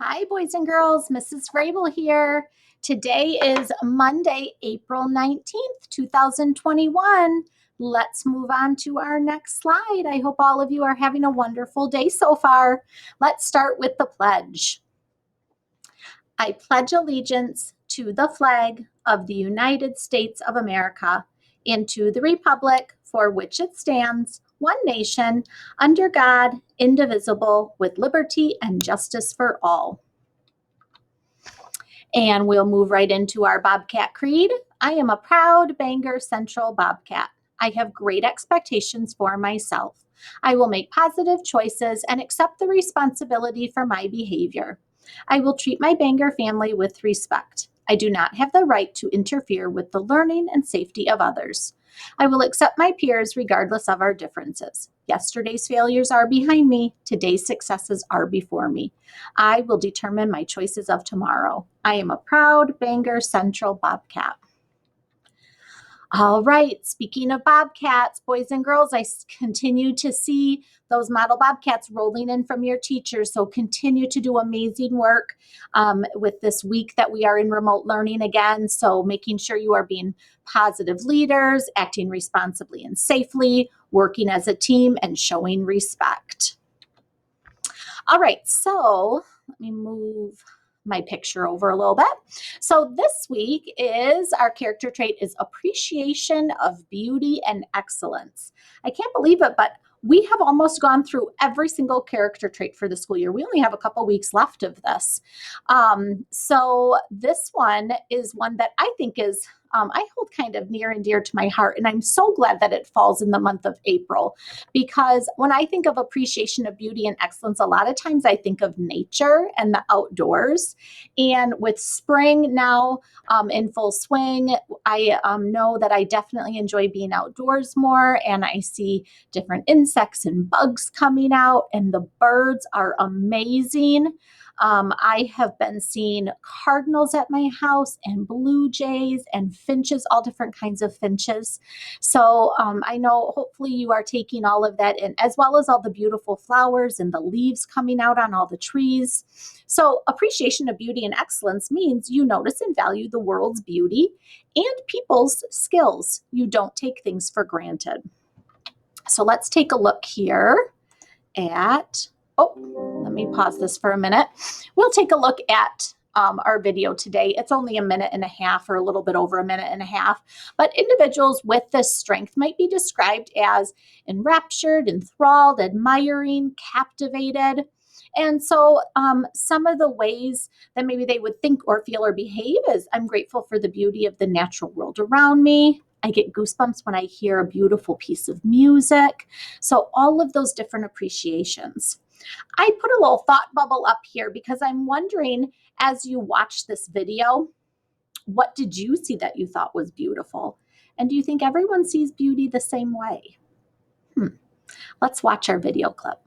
Hi, boys and girls. Mrs. Vrabel here. Today is Monday, April 19th, 2021. Let's move on to our next slide. I hope all of you are having a wonderful day so far. Let's start with the pledge. I pledge allegiance to the flag of the United States of America and to the republic for which it stands, one nation, under God, indivisible, with liberty and justice for all. And we'll move right into our Bobcat Creed. I am a proud Bangor Central Bobcat. I have great expectations for myself. I will make positive choices and accept the responsibility for my behavior. I will treat my Bangor family with respect. I do not have the right to interfere with the learning and safety of others. I will accept my peers regardless of our differences. Yesterday's failures are behind me. Today's successes are before me. I will determine my choices of tomorrow. I am a proud Bangor Central Bobcat. All right, speaking of Bobcats, boys and girls, I continue to see those model Bobcats rolling in from your teachers. So continue to do amazing work with this week that we are in remote learning again. So making sure you are being positive leaders, acting responsibly and safely, working as a team, and showing respect. All right, so let me move my picture over a little bit. So this week is our character trait is appreciation of beauty and excellence. I can't believe it, but we have almost gone through every single character trait for the school year. We only have a couple weeks left of this. So this one is one that I think is I hold kind of near and dear to my heart. And I'm so glad that it falls in the month of April, because when I think of appreciation of beauty and excellence, a lot of times I think of nature and the outdoors. And with spring now in full swing, I know that I definitely enjoy being outdoors more, and I see different insects and bugs coming out, and the birds are amazing. I have been seeing cardinals at my house and blue jays and finches, all different kinds of finches. So I know hopefully you are taking all of that in, as well as all the beautiful flowers and the leaves coming out on all the trees. So appreciation of beauty and excellence means you notice and value the world's beauty and people's skills. You don't take things for granted. So let's take a look here at, let me pause this for a minute. We'll take a look at our video today. It's only a minute and a half, or a little bit over a minute and a half, but individuals with this strength might be described as enraptured, enthralled, admiring, captivated. And so some of the ways that maybe they would think or feel or behave is, I'm grateful for the beauty of the natural world around me. I get goosebumps when I hear a beautiful piece of music. So all of those different appreciations. I put a little thought bubble up here because I'm wondering, as you watch this video, what did you see that you thought was beautiful? And do you think everyone sees beauty the same way? Let's watch our video clip.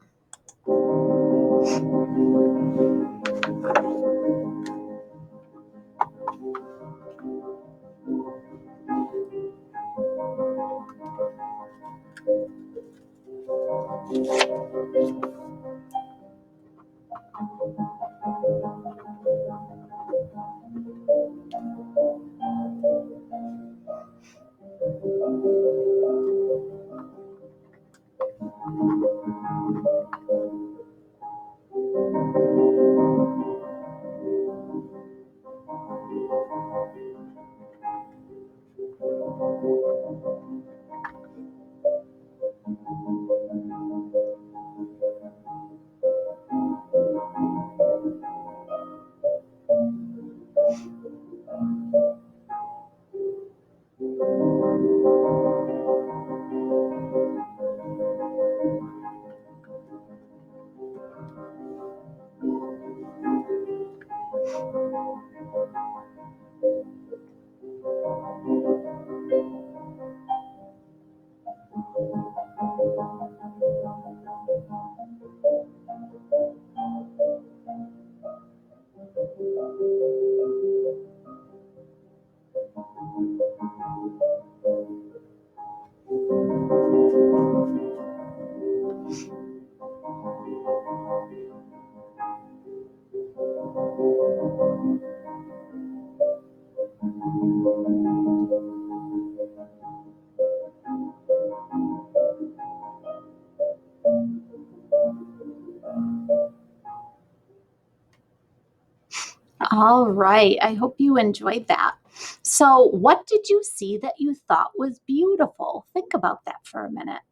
All right. I hope you enjoyed that. So, what did you see that you thought was beautiful? Think about that for a minute.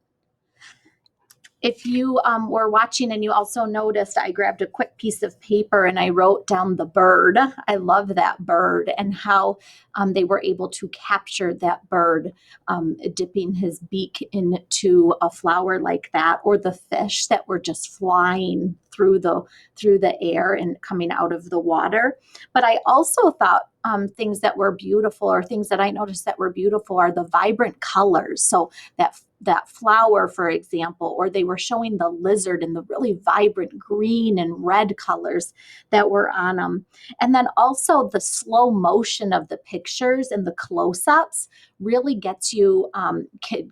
If you were watching and you also noticed, I grabbed a quick piece of paper and I wrote down the bird. I love that bird and how they were able to capture that bird dipping his beak into a flower like that, or the fish that were just flying through the air and coming out of the water. But I also thought things that were beautiful, or things that I noticed that were beautiful, are the vibrant colors. So that flower, for example, or they were showing the lizard in the really vibrant green and red colors that were on them. And then also the slow motion of the pictures and the close-ups really gets you,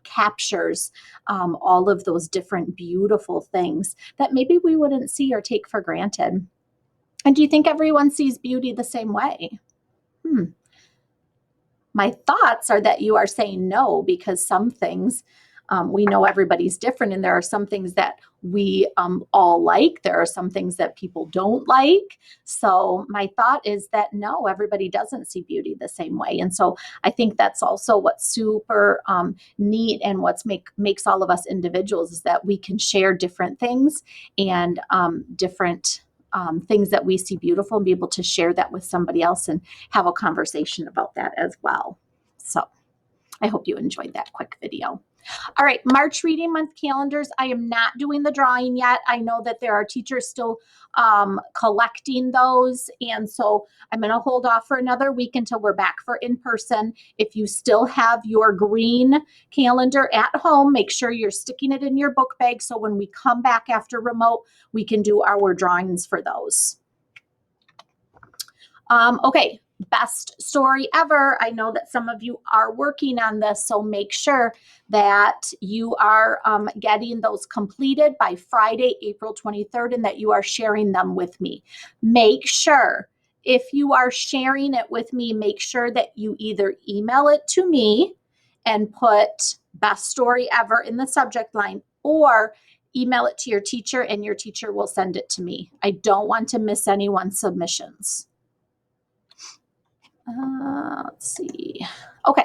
captures all of those different beautiful things that maybe we wouldn't see or take for granted. And do you think everyone sees beauty the same way? My thoughts are that you are saying no, because some things we know everybody's different, and there are some things that we all like. There are some things that people don't like. So my thought is that no, everybody doesn't see beauty the same way. And so I think that's also what's super neat, and what's makes all of us individuals, is that we can share different things and different things that we see beautiful, and be able to share that with somebody else and have a conversation about that as well. So I hope you enjoyed that quick video. All right, March Reading Month calendars. I am not doing the drawing yet. I know that there are teachers still collecting those, and so I'm going to hold off for another week until we're back for in-person. If you still have your green calendar at home, make sure you're sticking it in your book bag, so when we come back after remote, we can do our drawings for those. Okay, best story ever. I know that some of you are working on this, so make sure that you are getting those completed by Friday, April 23rd, and that you are sharing them with me. Make sure, if you are sharing it with me, make sure that you either email it to me and put best story ever in the subject line, or email it to your teacher and your teacher will send it to me. I don't want to miss anyone's submissions. Let's see. Okay.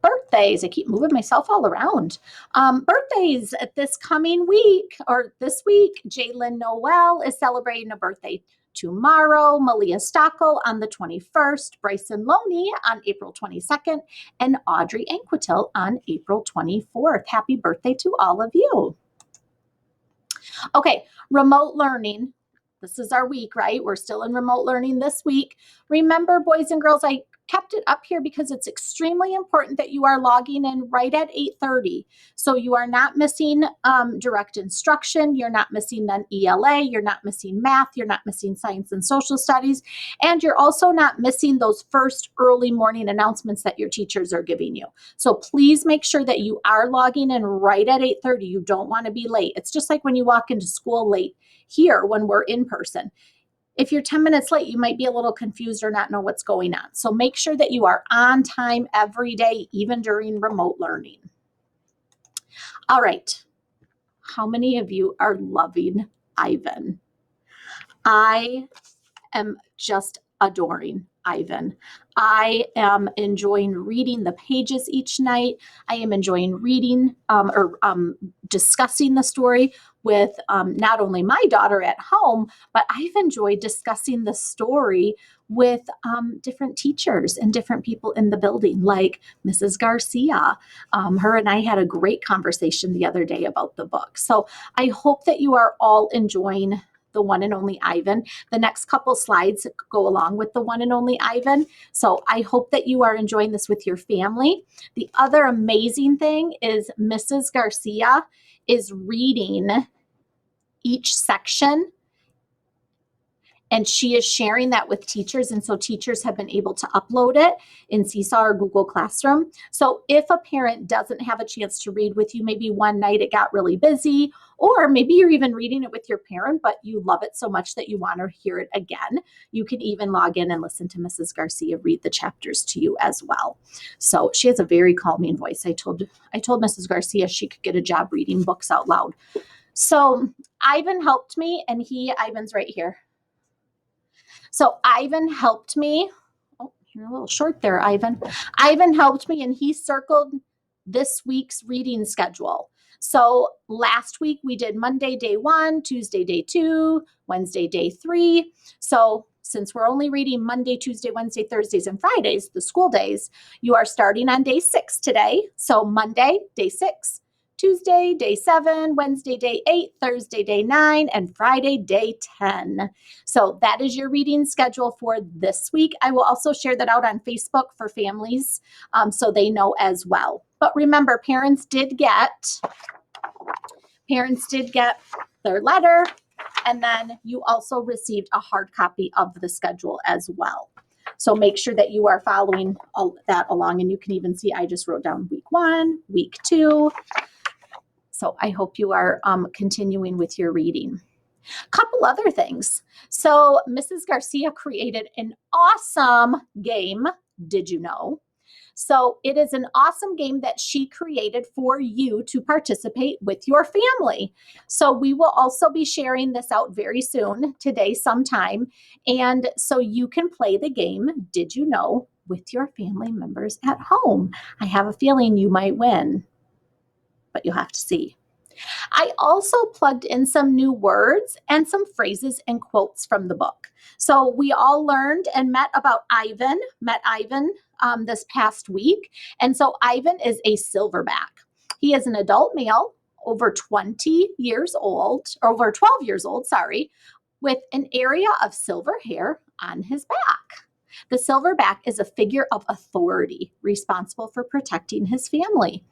Birthdays. I keep moving myself all around. Birthdays this coming week, or this week. Jalen Noel is celebrating a birthday tomorrow. Malia Stockel on the 21st. Bryson Loney on April 22nd. And Audrey Anquetil on April 24th. Happy birthday to all of you. Okay. Remote learning. This is our week, right? We're still in remote learning this week. Remember, boys and girls, I kept it up here because it's extremely important that you are logging in right at 8:30. So you are not missing direct instruction. You're not missing then ELA. You're not missing math. You're not missing science and social studies. And you're also not missing those first early morning announcements that your teachers are giving you. So please make sure that you are logging in right at 8:30. You don't want to be late. It's just like when you walk into school late here when we're in person. If you're 10 minutes late, you might be a little confused or not know what's going on. So make sure that you are on time every day, even during remote learning. All right. How many of you are loving Ivan? I am just adoring Ivan. I am enjoying reading the pages each night. I am enjoying reading or discussing the story with not only my daughter at home, but I've enjoyed discussing the story with different teachers and different people in the building, like Mrs. Garcia. Her and I had a great conversation the other day about the book. So I hope that you are all enjoying the one and only Ivan. The next couple slides go along with the one and only Ivan. So I hope that you are enjoying this with your family. The other amazing thing is Mrs. Garcia is reading each section, And she is sharing that with teachers. And so teachers have been able to upload it in Seesaw or Google Classroom. So if a parent doesn't have a chance to read with you, maybe one night it got really busy, or maybe you're even reading it with your parent, but you love it so much that you want to hear it again, you can even log in and listen to Mrs. Garcia read the chapters to you as well. So she has a very calming voice. I told Mrs. Garcia she could get a job reading books out loud. So Ivan helped me, and Ivan's right here. So Ivan helped me. Oh, you're a little short there, Ivan. Ivan helped me, and he circled this week's reading schedule. So last week we did Monday, day 1, Tuesday, day 2, Wednesday, day 3. So since we're only reading Monday, Tuesday, Wednesday, Thursdays, and Fridays, the school days, you are starting on day 6 today. So Monday, day 6. Tuesday, day 7, Wednesday, day 8, Thursday, day 9, and Friday, day 10. So that is your reading schedule for this week. I will also share that out on Facebook for families so they know as well. But remember, parents did get their letter, and then you also received a hard copy of the schedule as well. So make sure that you are following all that along, and you can even see I just wrote down week 1, week 2. So I hope you are continuing with your reading. Couple other things. So Mrs. Garcia created an awesome game. Did you know? So it is an awesome game that she created for you to participate with your family. So we will also be sharing this out very soon, today sometime. And so you can play the game, Did You Know, with your family members at home. I have a feeling you might win, but you'll have to see. I also plugged in some new words and some phrases and quotes from the book. So we all learned and met Ivan this past week. And so Ivan is a silverback. He is an adult male, over 20 years old, or over 12 years old, with an area of silver hair on his back. The silverback is a figure of authority responsible for protecting his family.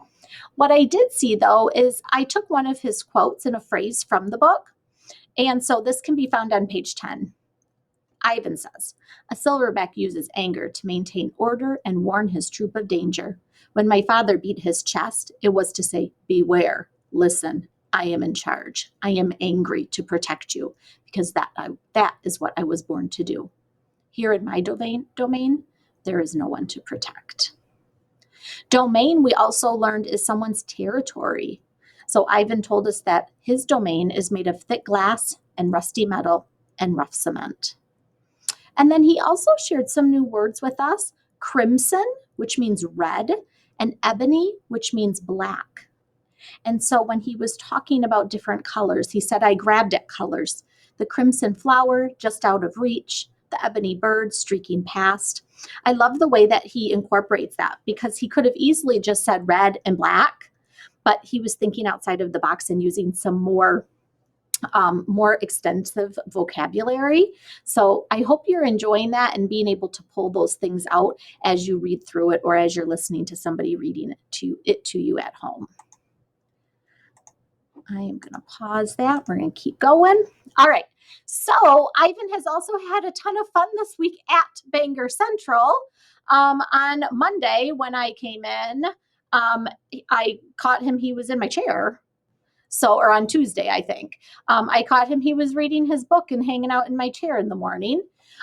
What I did see, though, is I took one of his quotes and a phrase from the book. And so this can be found on page 10. Ivan says, "A silverback uses anger to maintain order and warn his troop of danger. When my father beat his chest, it was to say, 'Beware, listen, I am in charge. I am angry to protect you, because that is what I was born to do. Here in my domain, there is no one to protect.'" Domain, we also learned, is someone's territory. So Ivan told us that his domain is made of thick glass and rusty metal and rough cement. And then he also shared some new words with us: crimson, which means red, and ebony, which means black. And so when he was talking about different colors, he said, "I grabbed at colors. The crimson flower just out of reach, the ebony bird streaking past." I love the way that he incorporates that, because he could have easily just said red and black, but he was thinking outside of the box and using some more extensive vocabulary. So I hope you're enjoying that and being able to pull those things out as you read through it, or as you're listening to somebody reading it to you at home. I am going to pause that. We're going to keep going. All right. So Ivan has also had a ton of fun this week at Bangor Central. On Monday when I came in, I caught him. He was in my chair. Or on Tuesday, I think. I caught him. He was reading his book and hanging out in my chair in the morning.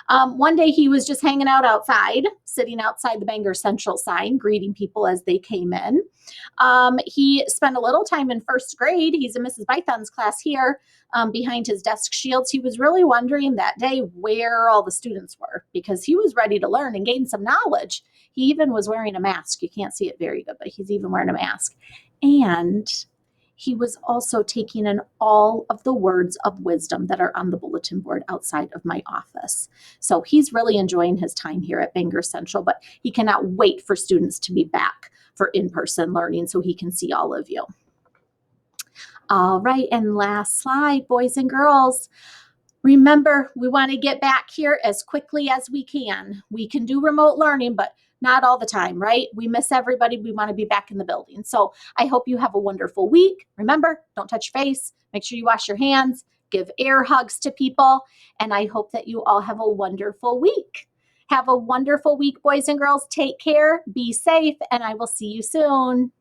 One day he was just hanging out outside, sitting outside the Bangor Central sign, greeting people as they came in. He spent a little time in first grade. He's in Mrs. Bython's class here, behind his desk shields. He was really wondering that day where all the students were, because he was ready to learn and gain some knowledge. He even was wearing a mask. You can't see it very good, but he's even wearing a mask. And he was also taking in all of the words of wisdom that are on the bulletin board outside of my office. So he's really enjoying his time here at Bangor Central, but he cannot wait for students to be back for in-person learning so he can see all of you. All right, and last slide, boys and girls. Remember, we want to get back here as quickly as we can. We can do remote learning, but not all the time, right? We miss everybody. We want to be back in the building. So I hope you have a wonderful week. Remember, don't touch your face. Make sure you wash your hands. give air hugs to people. And I hope that you all have a wonderful week. Have a wonderful week, boys and girls. Take care, be safe, and I will see you soon.